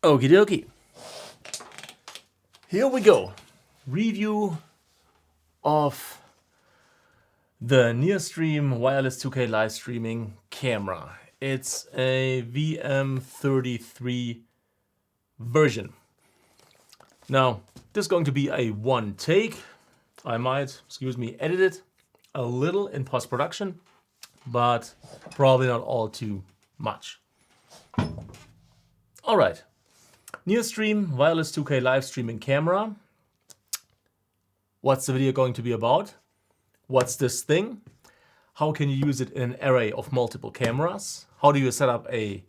Okie dokie. Here we go. Review of the NearStream wireless 2K live streaming camera. It's a VM33 version. Now, this is going to be a one take. I might, edit it a little in post-production, but probably not all too much. All right. NearStream wireless 2K live streaming camera. What's the video going to be about? What's this thing? How can you use it in an array of multiple cameras? How do you set up a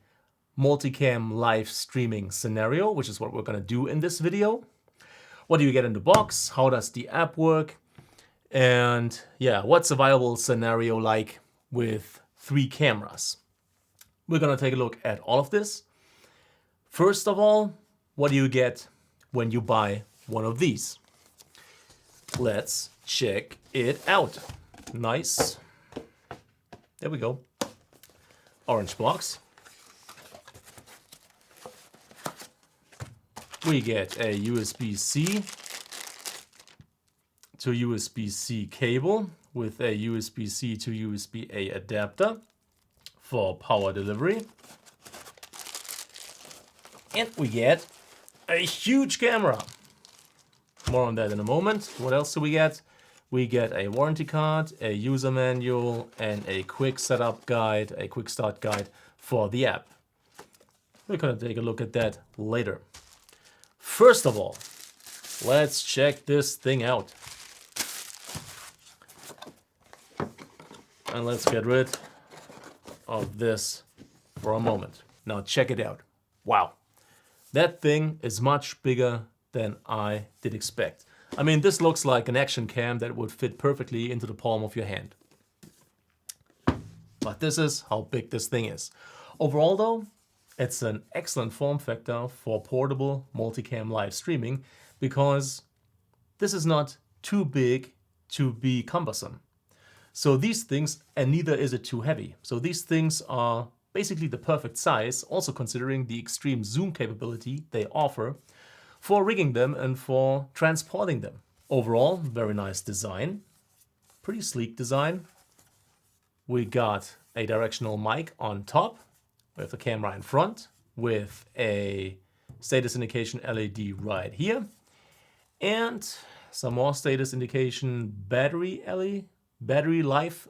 multicam live streaming scenario, which is what we're going to do in this video? What do you get in the box? How does the app work? And yeah, what's a viable scenario like with 3 cameras? We're going to take a look at all of this. First of all, what do you get when you buy one of these? Let's check it out. Nice. There we go. Orange box. We get a USB-C to USB-C cable with a USB-C to USB-A adapter for power delivery. And we get a huge camera. More on that in a moment. What else do we get? We get a warranty card, a user manual, and a quick setup guide, a quick start guide for the app. We're gonna take a look at that later. First of all, let's check this thing out. And let's get rid of this for a moment. Now check it out. Wow. That thing is much bigger than I did expect. I mean, this looks like an action cam that would fit perfectly into the palm of your hand. But this is how big this thing is. Overall though, it's an excellent form factor for portable multicam live streaming because this is not too big to be cumbersome. So these things, and neither is it too heavy. So these things are basically the perfect size, also considering the extreme zoom capability they offer for rigging them and for transporting them. Overall, very nice design, pretty sleek design. We got a directional mic on top with a camera in front with a status indication LED right here and some more status indication battery life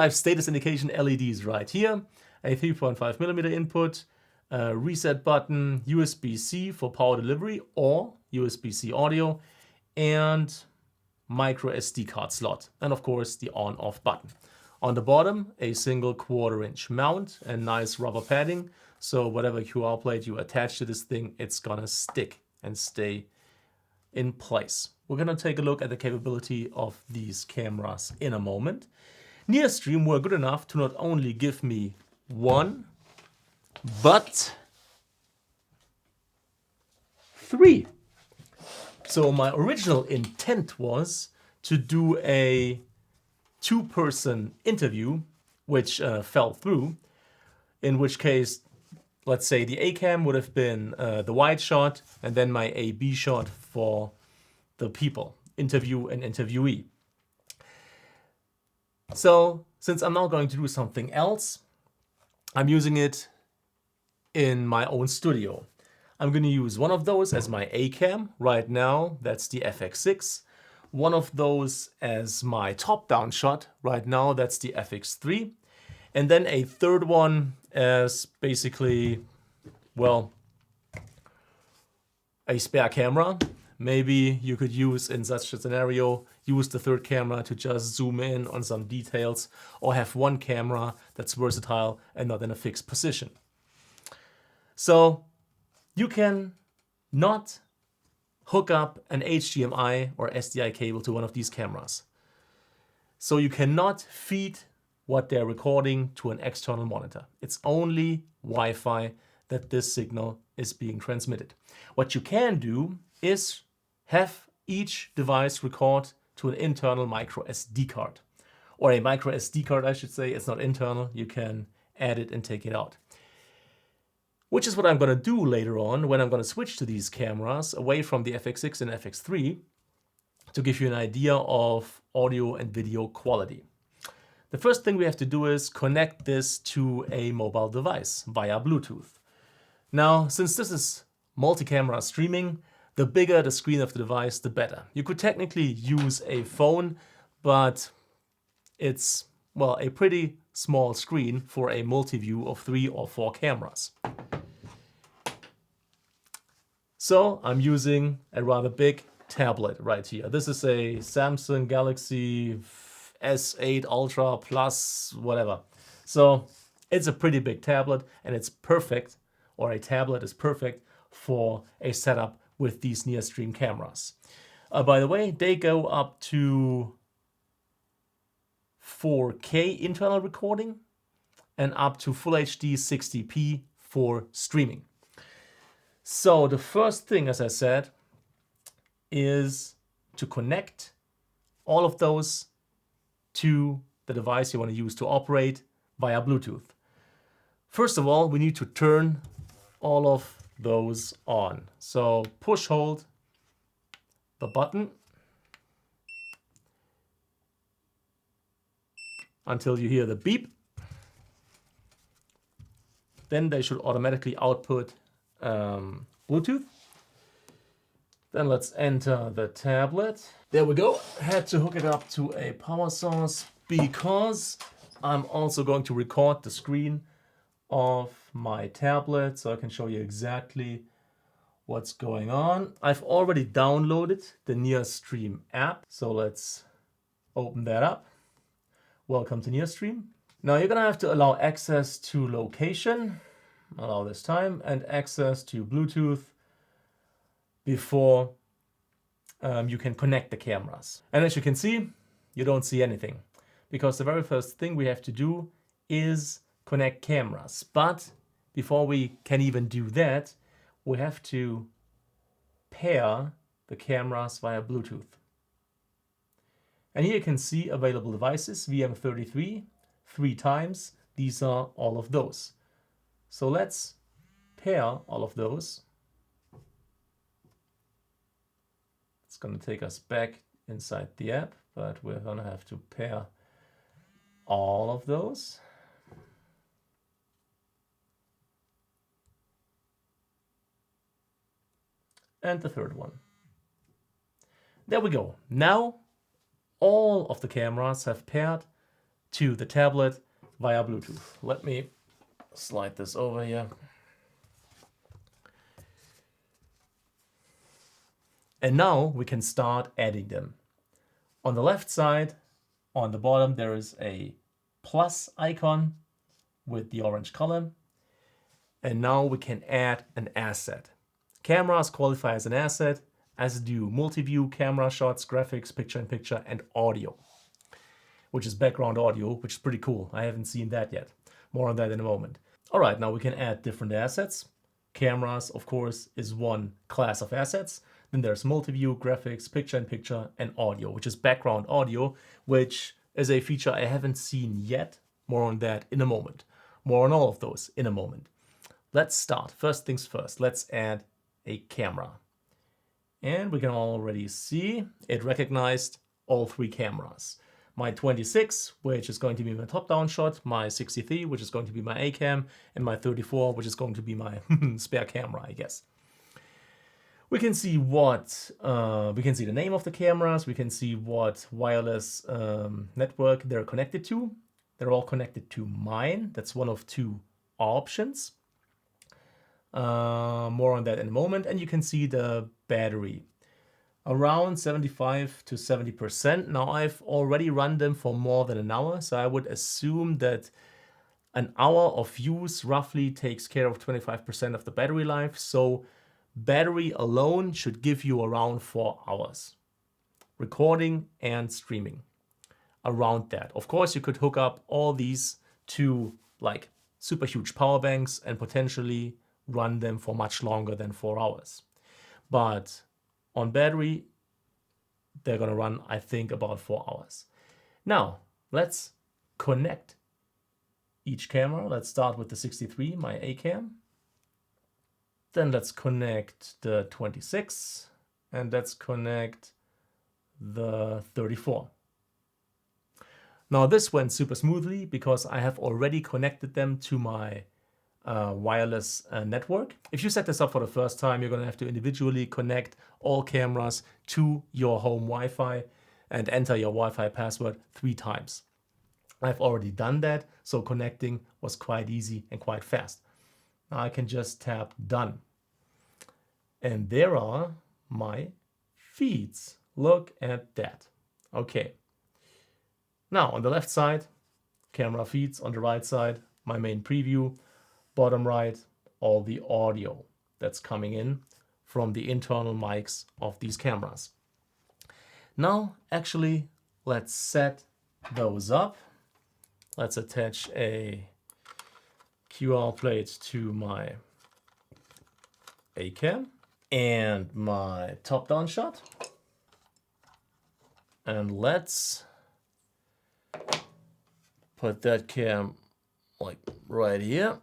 status indication LEDs right here, a 3.5mm input, a reset button, USB-C for power delivery or USB-C audio, and micro SD card slot, and of course the on-off button. On the bottom, a single 1/4" mount and nice rubber padding, so whatever QR plate you attach to this thing, it's gonna stick and stay in place. We're gonna take a look at the capability of these cameras in a moment. NearStream were good enough to not only give me one, but 3. So my original intent was to do a 2-person interview, which fell through, in which case, let's say the A cam would have been the wide shot and then my A-B shot for the people, interview and interviewee. So since I'm now going to do something else, I'm using it in my own studio. I'm going to use one of those as my A cam right now, that's the FX6. One of those as my top-down shot right now, that's the FX3. And then a third one as basically, well, a spare camera. Maybe you could use, in such a scenario, use the third camera to just zoom in on some details, or have one camera that's versatile and not in a fixed position. So you can not hook up an HDMI or SDI cable to one of these cameras. So you cannot feed what they're recording to an external monitor. It's only Wi-Fi that this signal is being transmitted. What you can do is have each device record to an internal micro SD card. Or a micro SD card, I should say. It's not internal. You can add it and take it out. which is what I'm going to do later on when I'm going to switch to these cameras away from the FX6 and FX3 to give you an idea of audio and video quality. The first thing we have to do is connect this to a mobile device via Bluetooth. Now, since this is multi-camera streaming, the bigger the screen of the device, the better. You could technically use a phone, but it's, well, a pretty small screen for a multi-view of 3 or 4 cameras. So I'm using a rather big tablet right here. This is a Samsung Galaxy S8 Ultra Plus, whatever. So it's a pretty big tablet, and it's perfect, or a tablet is perfect for a setup with these NearStream cameras. By the way, they go up to 4K internal recording and up to Full HD 60p for streaming. So the first thing, as I said, is to connect all of those to the device you want to use to operate via Bluetooth. First of all, we need to turn all of those on. So push hold the button until you hear the beep. Then they should automatically output Bluetooth. Then let's enter the tablet. There we go. Had to hook it up to a power source because I'm also going to record the screen of my tablet so I can show you exactly what's going on. I've already downloaded the NearStream app, so let's open that up. Welcome to NearStream. Now you're gonna have to allow access to location, allow this time, and access to Bluetooth before you can connect the cameras. And as you can see, you don't see anything because the very first thing we have to do is connect cameras. But before we can even do that, we have to pair the cameras via Bluetooth. And here you can see available devices, VM33, 3 times. These are all of those. So let's pair all of those. It's going to take us back inside the app, but we're going to have to pair all of those. And the third one. There we go. Now all of the cameras have paired to the tablet via Bluetooth. Let me slide this over here. And now we can start adding them. On the left side, on the bottom, there is a plus icon with the orange color. And now we can add an asset. Cameras qualify as an asset, as do multi-view camera shots, graphics, picture-in-picture, and audio, which is background audio, which is pretty cool. I haven't seen that yet. More on that in a moment. All right, now we can add different assets. Cameras, of course, is one class of assets. Then there's multi-view, graphics, picture-in-picture, and audio, which is background audio, which is a feature I haven't seen yet. More on that in a moment. More on all of those in a moment. Let's start. First things first, let's add a camera. And we can already see it recognized all 3 cameras. My 26, which is going to be my top-down shot, my 63, which is going to be my A-cam, and my 34, which is going to be my spare camera, I guess. We can see what, we can see the name of the cameras, we can see what wireless network they're connected to. They're all connected to mine. That's one of 2 options. More on that in a moment. And you can see the battery. Around 75 to 70%. Now I've already run them for more than an hour, so I would assume that an hour of use roughly takes care of 25% of the battery life. So battery alone should give you around 4 hours. Recording and streaming. Around that. Of course, you could hook up all these to like super huge power banks and potentially run them for much longer than 4 hours. But on battery, they're going to run, I think, about 4 hours. Now, let's connect each camera. Let's start with the 63, my A-cam. Then let's connect the 26 and let's connect the 34. Now this went super smoothly because I have already connected them to my wireless network. If you set this up for the first time, you're going to have to individually connect all cameras to your home Wi-Fi and enter your Wi-Fi password 3 times. I've already done that, so connecting was quite easy and quite fast. Now I can just tap done. And there are my feeds. Look at that. Okay. Now on the left side, camera feeds. On the right side, my main preview. Bottom right, all the audio that's coming in from the internal mics of these cameras. Now, actually, let's set those up. Let's attach a QR plate to my A-cam and my top-down shot. And let's put that cam like right here.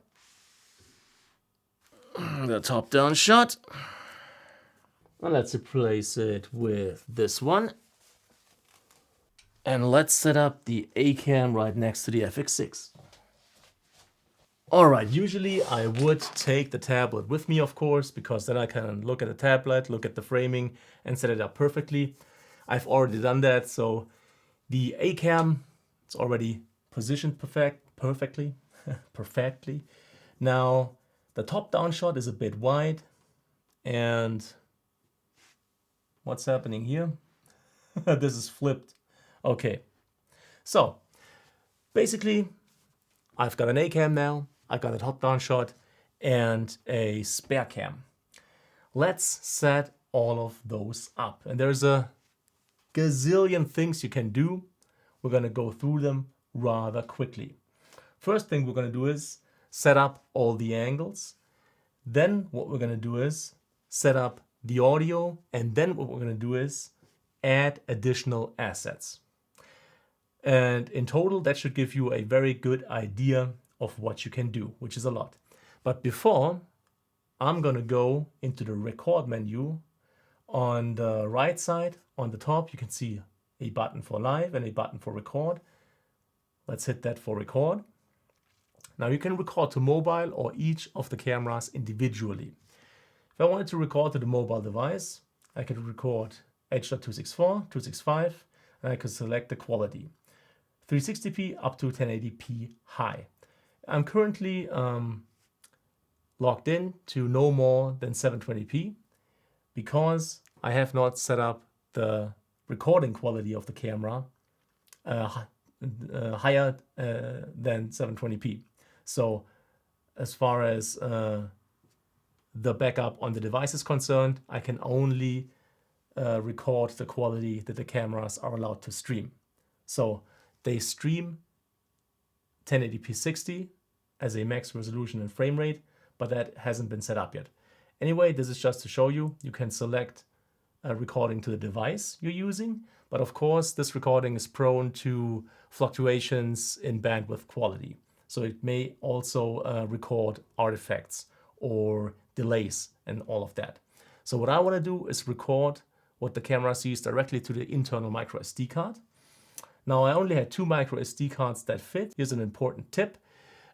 The top-down shot. And let's replace it with this one. And let's set up the A-cam right next to the FX6. Alright, usually I would take the tablet with me, of course, because then I can look at the tablet, look at the framing, and set it up perfectly. I've already done that, so the A-cam is already positioned perfectly. perfectly. Now, the top-down shot is a bit wide, and what's happening here? This is flipped. Okay, so basically I've got an A-cam now, I've got a top-down shot and a spare cam. Let's set all of those up. And there's a gazillion things you can do. We're going to go through them rather quickly. First thing we're going to do is set up all the angles. Then what we're going to do is set up the audio. And then what we're going to do is add additional assets. And in total, that should give you a very good idea of what you can do, which is a lot. But before, I'm going to go into the record menu. On the right side, on the top, you can see a button for live and a button for record. Let's hit that for record. Now you can record to mobile or each of the cameras individually. If I wanted to record to the mobile device, I could record H.264, 265, and I could select the quality. 360p up to 1080p high. I'm currently logged in to no more than 720p because I have not set up the recording quality of the camera higher than 720p. So as far as the backup on the device is concerned, I can only record the quality that the cameras are allowed to stream. So they stream 1080p 60 as a max resolution and frame rate, but that hasn't been set up yet. Anyway, this is just to show you, you can select recording to the device you're using, but of course this recording is prone to fluctuations in bandwidth quality. So it may also record artifacts or delays and all of that. So what I want to do is record what the camera sees directly to the internal micro SD card. Now I only had 2 micro SD cards that fit. Here's an important tip.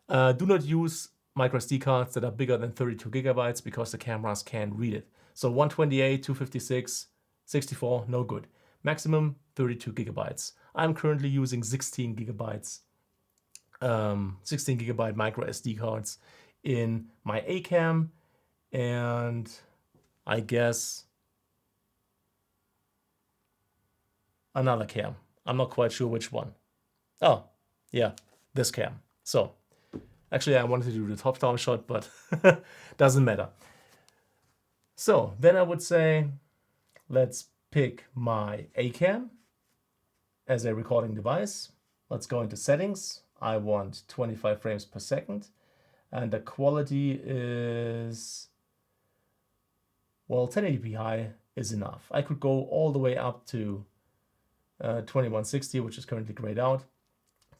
Do not use micro SD cards that are bigger than 32 gigabytes because the cameras can't read it. So 128, 256, 64, no good. Maximum 32 gigabytes. I'm currently using 16 gigabyte micro SD cards in my A-cam and I guess another cam. I'm not quite sure which one. Oh, yeah, this cam. So actually I wanted to do the top-down shot, but doesn't matter. So then I would say, let's pick my A-cam as a recording device. Let's go into settings. I want 25 frames per second. And the quality is, well, 1080p high is enough. I could go all the way up to 2160, which is currently grayed out.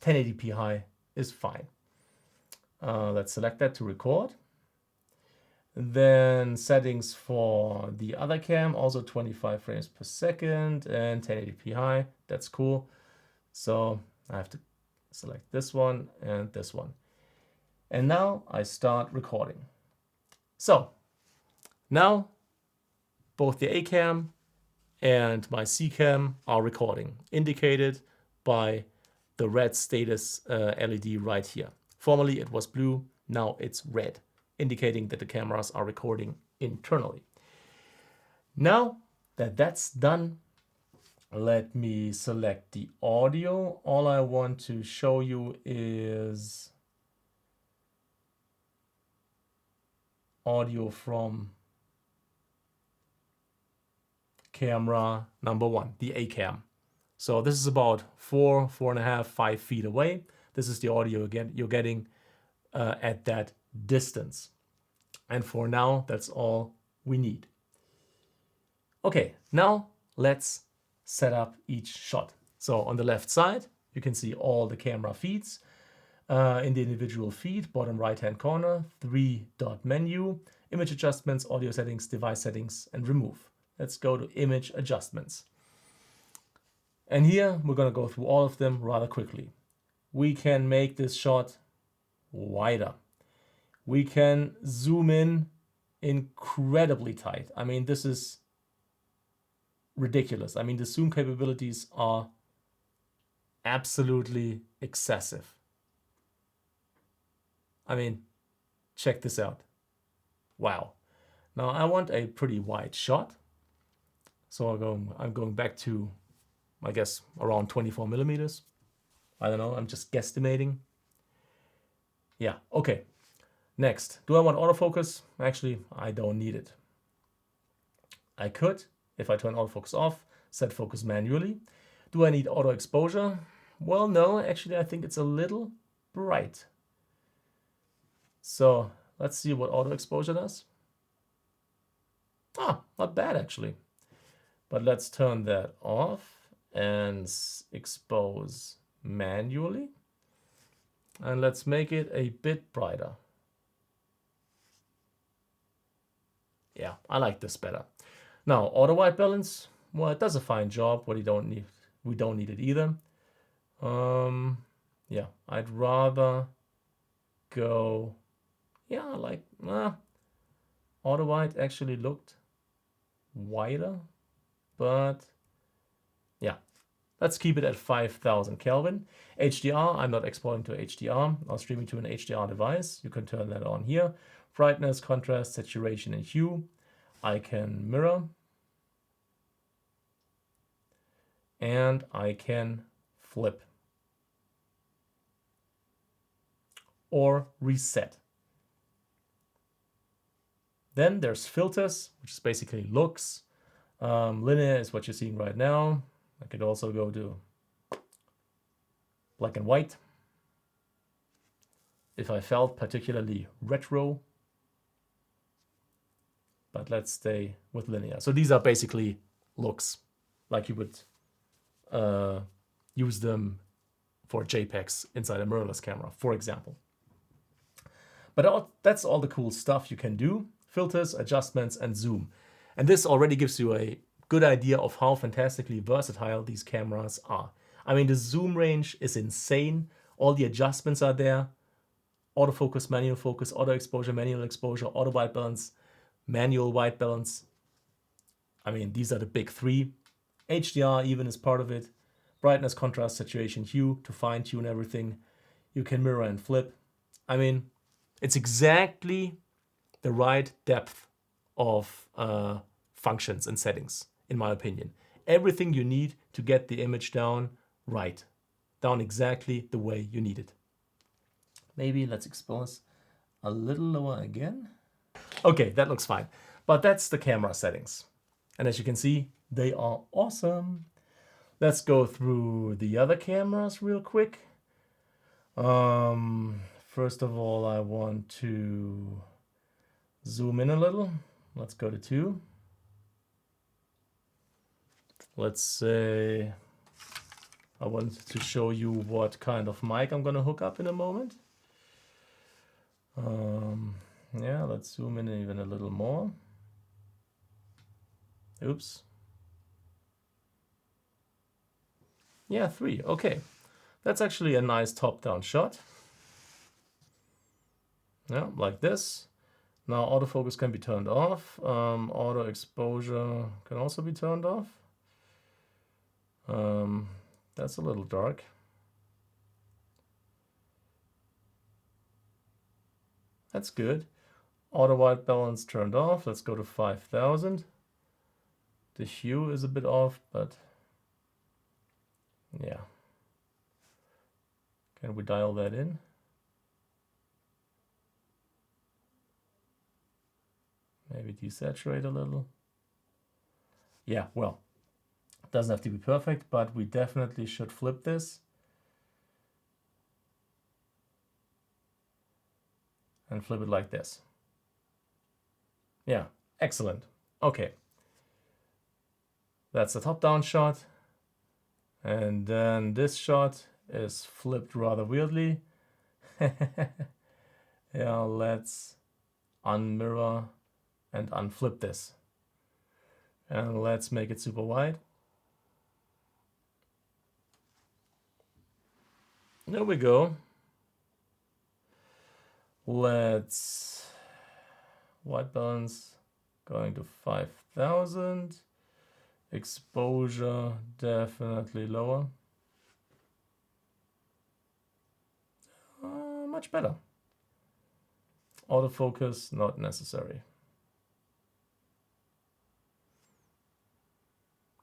1080p high is fine. Let's select that to record. Then settings for the other cam, also 25 frames per second and 1080p high. That's cool. So I have to select this one and this one. And now I start recording. So now both the A cam and my C cam are recording, indicated by the red status LED right here. Formerly it was blue, now it's red, indicating that the cameras are recording internally. Now that that's done, let me select the audio. All I want to show you is audio from camera number 1, the A cam. So this is about 4.5, 5 feet away. This is the audio again you're getting at that distance. And for now, that's all we need. Okay, now let's set up each shot. So on the left side, you can see all the camera feeds. In the individual feed, bottom right-hand corner, 3-dot menu, image adjustments, audio settings, device settings, and remove. Let's go to image adjustments. And here we're going to go through all of them rather quickly. We can make this shot wider. We can zoom in incredibly tight. I mean, this is ridiculous. I mean, the zoom capabilities are absolutely excessive. I mean, check this out. Wow. Now I want a pretty wide shot. So I'm going back to, I guess, around 24 millimeters. I don't know, I'm just guesstimating. Yeah, okay. Next, do I want autofocus? Actually, I don't need it. I could, if I turn autofocus off, set focus manually. Do I need auto exposure? Well, no, actually I think it's a little bright. So let's see what auto exposure does. Ah, not bad actually. But let's turn that off and expose manually. And let's make it a bit brighter. Yeah, I like this better. Now, auto white balance, well, it does a fine job, but we don't need it either. Yeah, I'd rather go, yeah, like, auto white actually looked wider, but yeah, let's keep it at 5000 Kelvin. HDR, I'm not exporting to HDR. I'll stream it to an HDR device. You can turn that on here. Brightness, contrast, saturation, and hue. I can mirror. And I can flip. Or reset. Then there's filters, which is basically looks. Linear is what you're seeing right now. I could also go to black and white. If I felt particularly retro. But let's stay with linear. So these are basically looks, like you would use them for JPEGs inside a mirrorless camera, for example. But that's all the cool stuff you can do. Filters, adjustments, and zoom. And this already gives you a good idea of how fantastically versatile these cameras are. I mean, the zoom range is insane. All the adjustments are there. Autofocus, manual focus, auto exposure, manual exposure, auto white balance, manual white balance. I mean, these are the big three. HDR even is part of it. Brightness, contrast, saturation, hue to fine tune everything. You can mirror and flip. I mean, it's exactly the right depth of functions and settings, in my opinion. Everything you need to get the image down right, down exactly the way you need it. Maybe let's expose a little lower again. Okay, that looks fine. But that's the camera settings. And as you can see, they are awesome. Let's go through the other cameras real quick. First of all, I want to zoom in a little. Let's go to 2. Let's say I wanted to show you what kind of mic I'm going to hook up in a moment. Yeah, let's zoom in even a little more. Oops. Yeah, 3. Okay. That's actually a nice top-down shot. Yeah, like this. Now autofocus can be turned off. Auto exposure can also be turned off. That's a little dark. That's good. Auto white balance turned off. Let's go to 5000. The hue is a bit off, but yeah. Can we dial that in? Maybe desaturate a little. Yeah, well, it doesn't have to be perfect, but we definitely should flip this. And flip it like this. Yeah, excellent. Okay. That's the top-down shot. And then this shot is flipped rather weirdly. Yeah, let's unmirror and unflip this. And let's make it super wide. There we go. Let's white balance going to 5000. Exposure definitely lower. Much better. Autofocus not necessary.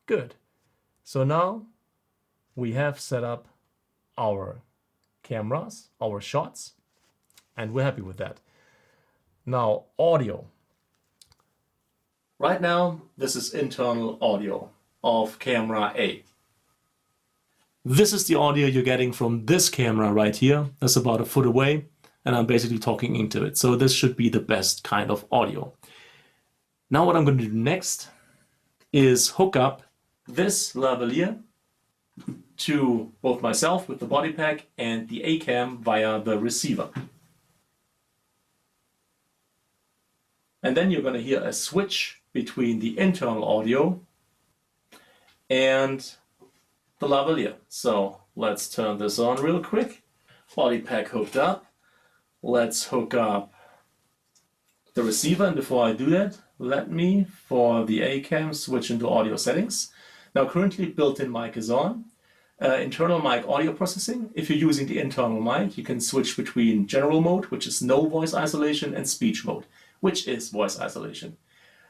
Good. So now we have set up our cameras, our shots, and we're happy with that. Now, audio. Right now, this is internal audio of camera A. This is the audio you're getting from this camera right here. That's about a foot away, and I'm basically talking into it. So this should be the best kind of audio. Now what I'm going to do next is hook up this lavalier to both myself with the body pack and the A-cam via the receiver. And then you're going to hear a switch between the internal audio and the lavalier. So let's turn this on real quick. Body pack hooked up. Let's hook up the receiver, and before I do that, let me, for the A-cam, switch into audio settings. Now currently built-in mic is on. Internal mic audio processing. If you're using the internal mic, you can switch between general mode, which is no voice isolation, and speech mode, which is voice isolation.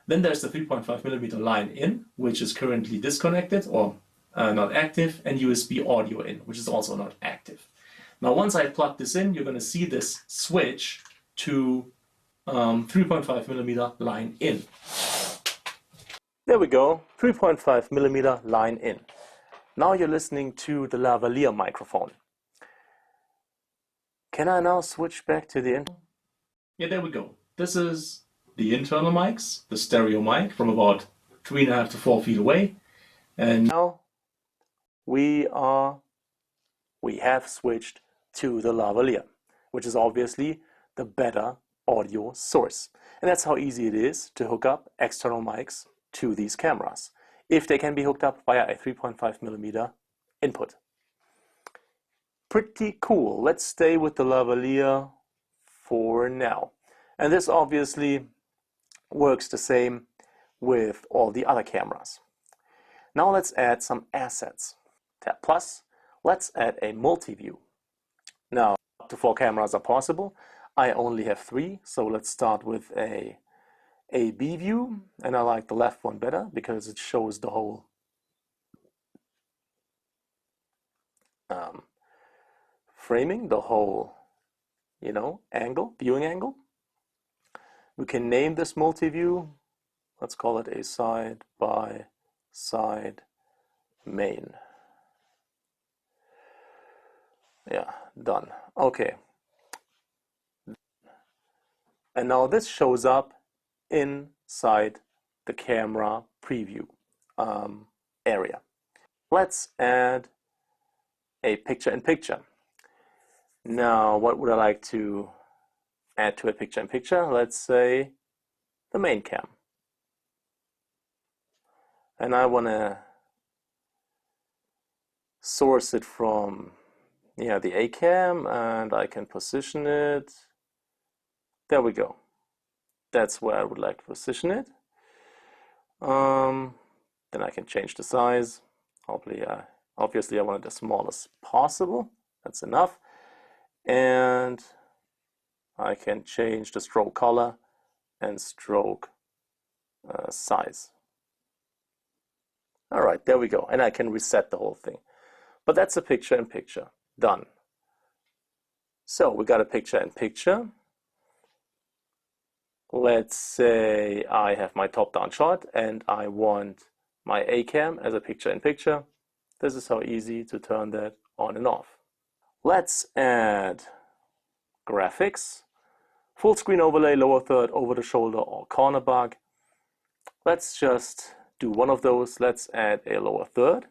Then there's the 3.5mm line in, which is currently disconnected or not active, and USB audio in, which is also not active. Now once I plug this in, you're going to see this switch to 3.5mm line in. There we go, 3.5mm line in. Now you're listening to the lavalier microphone. Can I now switch back to the internal? Yeah, there we go. This is the internal mics, the stereo mic from about 3.5 to 4 feet away. And now we have switched to the lavalier, which is obviously the better audio source. And that's how easy it is to hook up external mics to these cameras, if they can be hooked up via a 3.5mm input. Pretty cool. Let's stay with the lavalier for now. And this obviously works the same with all the other cameras. Now let's add some assets. Tab plus, let's add a multi-view. Now, up to 4 cameras are possible. I only have 3, so let's start with a B view, and I like the left one better because it shows the whole framing, the whole, angle, viewing angle. We can name this multi-view. Let's call it a side-by-side main. Yeah, done. Okay. And now this shows up inside the camera preview area. Let's add a picture-in-picture. Now, what would I like to add to a picture-in-picture, let's say the main cam. And I want to source it from the A cam, and I can position it. There we go. That's where I would like to position it. Then I can change the size. Obviously, I want it as small as possible. That's enough. And I can change the stroke color and stroke size. All right, there we go. And I can reset the whole thing. But that's a picture-in-picture. Done. So we got a picture-in-picture. Let's say I have my top-down shot and I want my A cam as a picture-in-picture. This is how easy to turn that on and off. Let's add graphics. Full screen overlay, lower third, over the shoulder, or corner bug. Let's just do one of those. Let's add a lower third.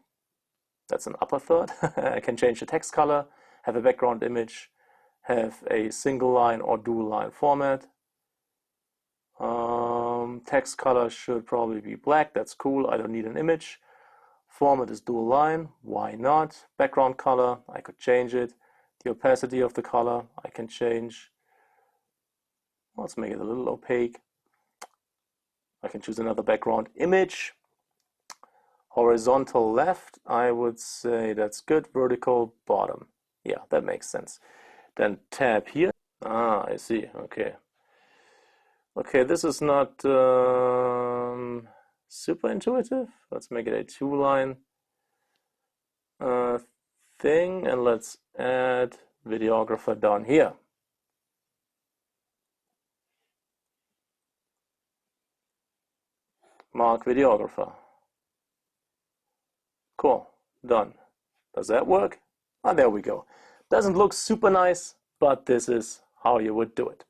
That's an upper third. I can change the text color, have a background image, have a single line or dual line format. Text color should probably be black. That's cool. I don't need an image. Format is dual line. Why not? Background color, I could change it. The opacity of the color, I can change. Let's make it a little opaque. I can choose another background image. Horizontal left, I would say that's good. Vertical bottom. Yeah, that makes sense. Then tab here. Ah, I see. Okay. Okay, this is not super intuitive. Let's make it a two-line thing, and let's add videographer down here. Mark videographer. Cool, done. Does that work? Ah, there we go. Doesn't look super nice, but this is how you would do it.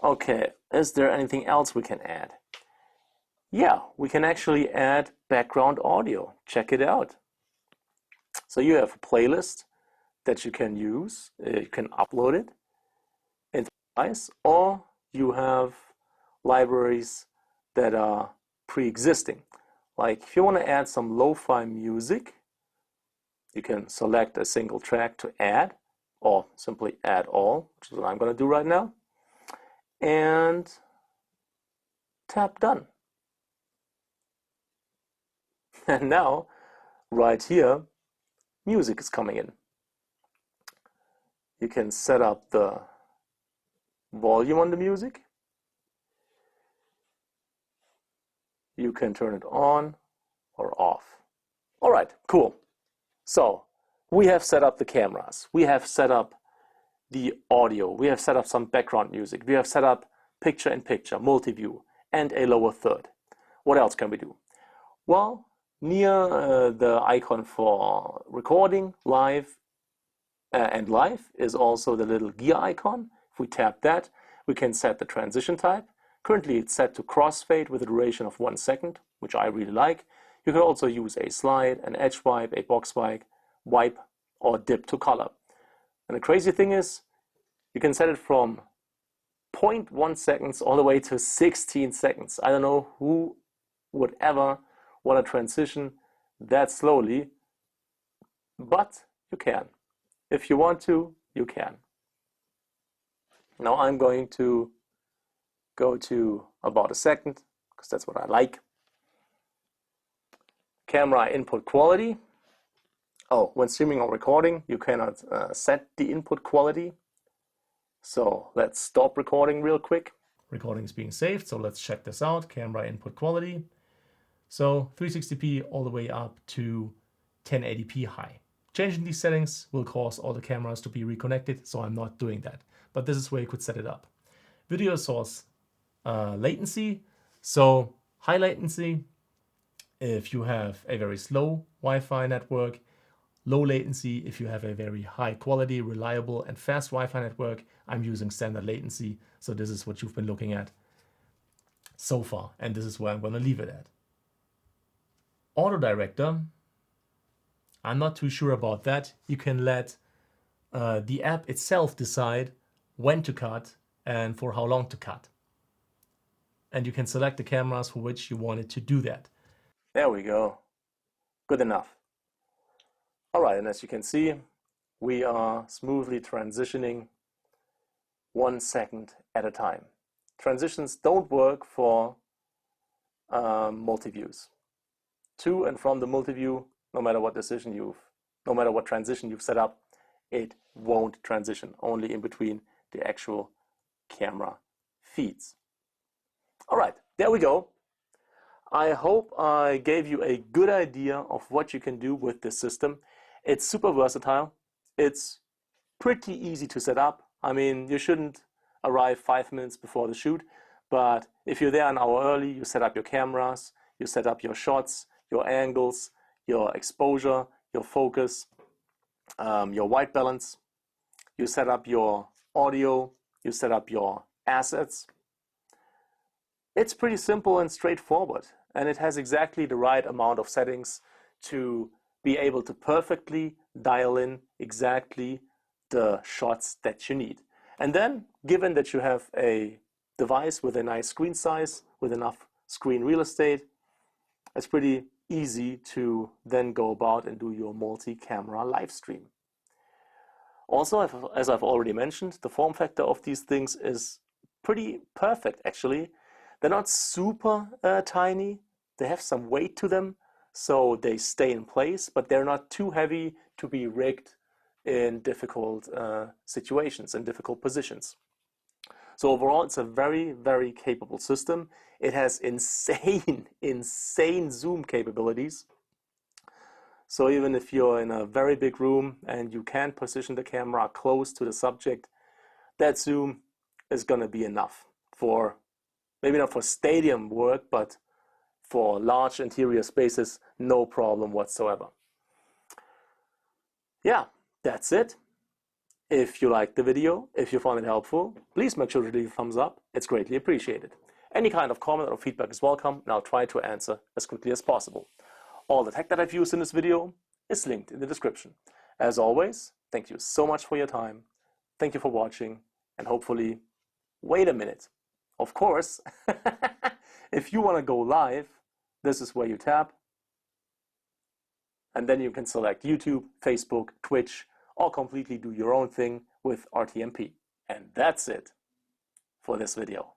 Okay, is there anything else we can add? Yeah, we can actually add background audio. Check it out. So you have a playlist that you can use. You can upload it into device, or you have libraries that are pre-existing. Like if you want to add some lo-fi music, you can select a single track to add, or simply add all, which is what I'm going to do right now, and tap done. And now, right here, music is coming in. You can set up the volume on the music. You can turn it on or off. All right, cool. So we have set up the cameras. We have set up the audio. We have set up some background music. We have set up picture-in-picture, multi-view, and a lower third. What else can we do? Well, near the icon for recording, live, and live is also the little gear icon. If we tap that, we can set the transition type. Currently it's set to crossfade with a duration of 1 second, which I really like. You can also use a slide, an edge wipe, a box wipe, or dip to color. And the crazy thing is, you can set it from 0.1 seconds all the way to 16 seconds. I don't know who would ever want to transition that slowly, but you can. If you want to, you can. Now I'm going to go to about a second, because that's what I like. Camera input quality. Oh, when streaming or recording, you cannot set the input quality. So let's stop recording real quick. Recording is being saved, so let's check this out. Camera input quality. So 360p all the way up to 1080p high. Changing these settings will cause all the cameras to be reconnected, so I'm not doing that. But this is where you could set it up. Video source latency. So high latency if you have a very slow Wi-Fi network. Low latency if you have a very high quality, reliable, and fast Wi-Fi network. I'm using standard latency, so this is what you've been looking at so far, and this is where I'm going to leave it at. Auto director, I'm not too sure about that. You can let the app itself decide when to cut and for how long to cut. And you can select the cameras for which you wanted to do that. There we go. Good enough. All right, and as you can see, we are smoothly transitioning 1 second at a time. Transitions don't work for multi-views. To and from the multi-view, no matter what transition you've set up, it won't transition, only in between the actual camera feeds. All right, there we go. I hope I gave you a good idea of what you can do with this system. It's super versatile. It's pretty easy to set up. I mean, you shouldn't arrive 5 minutes before the shoot, but if you're there an hour early, you set up your cameras, you set up your shots, your angles, your exposure, your focus, your white balance, you set up your audio, you set up your assets. It's pretty simple and straightforward, and it has exactly the right amount of settings to be able to perfectly dial in exactly the shots that you need. And then, given that you have a device with a nice screen size, with enough screen real estate, it's pretty easy to then go about and do your multi-camera live stream. Also, as I've already mentioned, the form factor of these things is pretty perfect, actually. They're not super tiny. They have some weight to them, so they stay in place, but they're not too heavy to be rigged in difficult situations and difficult positions. So overall, it's a very, very capable system. It has insane zoom capabilities. So even if you're in a very big room and you can't position the camera close to the subject, that zoom is going to be enough for, maybe not for stadium work, but for large interior spaces, no problem whatsoever. Yeah, that's it. If you liked the video, if you found it helpful, please make sure to leave a thumbs up. It's greatly appreciated. Any kind of comment or feedback is welcome, and I'll try to answer as quickly as possible. All the tech that I've used in this video is linked in the description. As always, thank you so much for your time. Thank you for watching, and hopefully, wait a minute. Of course, if you want to go live, this is where you tap, and then you can select YouTube, Facebook, Twitch, or completely do your own thing with RTMP. And that's it for this video.